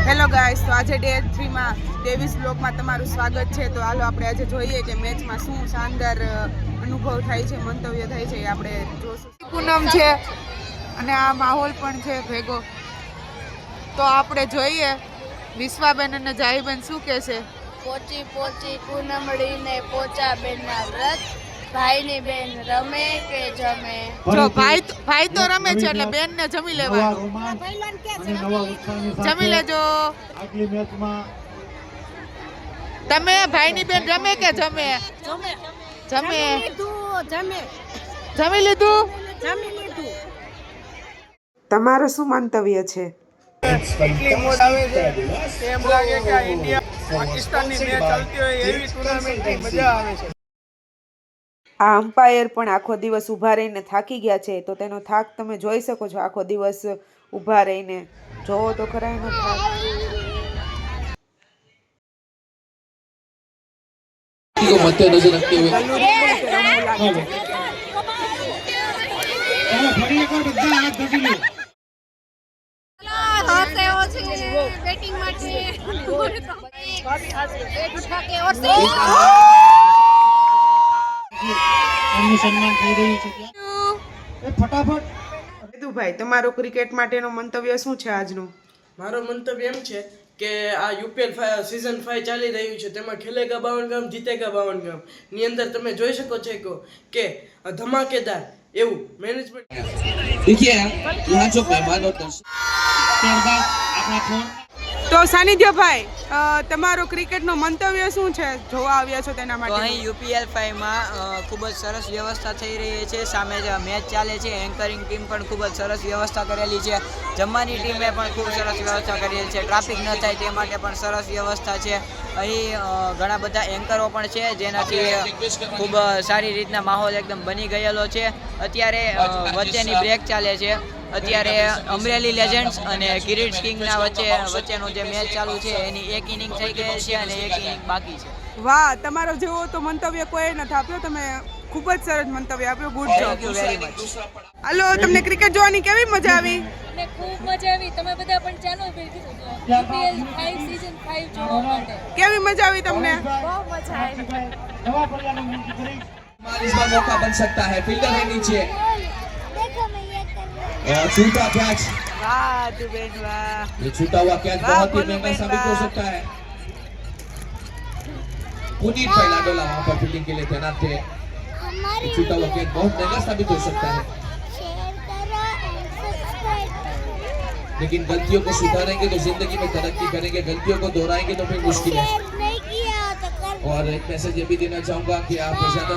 Hello guys, તો આજે day 3 માં ડેવિસ બ્લોગમાં તમારું સ્વાગત છે। તો હાલો આપણે આજે જોઈએ કે મેચમાં શું શાનદાર અનુભવ થાય છે, મંતવ્ય થાય છે, એ આપણે જોશું। પૂનમ છે અને આ માહોલ પણ છે ભેગો, તો આપણે જોઈએ વિશ્વાબેન અને જાહીબેન શું કહે છે। પોચી પોચી પૂનમડીને પોચા બેનના વ્રત, ભાઈની બેન રમે કે જમે। જો ભાઈ તો રમે છે એટલે બેન ને જમી લેવાનું, જમી લેજો। આગલી મેચમાં તમે ભાઈની બેન રમે કે જમે? જમે જમી લીધું। તમારું શું મંતવ્ય છે? એટલી મોજ આવે છે એમ લાગે કે આ ઇન્ડિયા પાકિસ્તાનની મેચ ચાલતી હોય એવી ટુર્નામેન્ટની મજા આવે છે। આ અમ્પાયર પણ આખો દિવસ ઊભા રહીને થાકી ગયા છે, તો તેનો થાક તમે જોઈ શકો છો। આખો દિવસ ઊભા રહીને જોવો તો ખરા એનો થાક। मध्य नजर रखते हुए બેટિંગ માટે સન્માન થઈ રહ્યું છે। ફટાફટ ભાઈ, તમારો ક્રિકેટ માટેનો મંતવ્ય શું છે આજનું? મારો મંતવ્ય એમ છે કે આ યુપીએલ સિઝન 5 ચાલી રહ્યું છે, તેમાં ખેલેગા 52 ગામ જીતેગા 52 ગામ ની અંદર તમે જોઈ શકો છો કે ધમાકેદાર એવું મેનેજમેન્ટ। देखिए यहाँ जो मेहमान और दर्शक ત્યારબાદ આપણા ફોન તો સાનિધ્યભાઈ, તમારો ક્રિકેટનો મંતવ્ય શું છે જોવા આવ્યા છો તેના તો માટે? અહીં યુપીએલ 5 માં ખૂબ જ સરસ વ્યવસ્થા થઈ રહી છે। સામે જે મેચ ચાલે છે, એન્કરિંગ ટીમ પણ ખૂબ જ સરસ વ્યવસ્થા કરેલી છે, જમવાની ટીમે પણ ખૂબ સરસ વ્યવસ્થા કરેલી છે, ટ્રાફિક ન થાય તે માટે પણ સરસ વ્યવસ્થા છે। અહીં ઘણા બધા એન્કરો પણ છે, જેનાથી ખૂબ સારી રીતના માહોલ એકદમ બની ગયેલો છે। અત્યારે વચ્ચેની બ્રેક ચાલે છે, અત્યારે અમરેલી લેજન્ડ્સ અને કિરીટ કિંગના વચ્ચેનો જે મેચ ચાલુ છે એની એક ઇનિંગ થઈ ગઈ છે અને એક ઇનિંગ બાકી છે। વાહ, તમારો જેવો તો મંતવ્ય કોઈ નથી આપ્યો, તમે ખૂબ જ સરસ મંતવ્ય આપ્યો, good job. Thank you very much. Hello, તમને ક્રિકેટ જોવાની કેવી મજા આવી? મને ખૂબ મજા આવી। તમે બધા પણ ચાલો યુપીએલ 5 સીઝન 5 જોવા માટે। કેવી મજા આવી તમને? બહુ મજા આવી। નવા પ્લેયરને વિનંતી કરી इस बार मौका बन सकता है। फील्डर है नीचे और छूटा कैच। વાહ દુબેન, વાહ। ये छूटा हुआ कैच वाह, बहुत ही बोलू महंगा बेन, साबित हो वाह। सकता है। पुनीत फैलाडोला वहां पर फील्डिंग के लिए तैनात थे। ये छूटा हुआ कैच बहुत महंगा साबित हो सकता है, लेकिन गलतियों को सुधारेंगे तो जिंदगी में तरक्की करेंगे, गलतियों को दोहराएंगे तो फिर मुश्किल है। और एक मैसेज ये भी देना चाहूंगा कि आप ज्यादा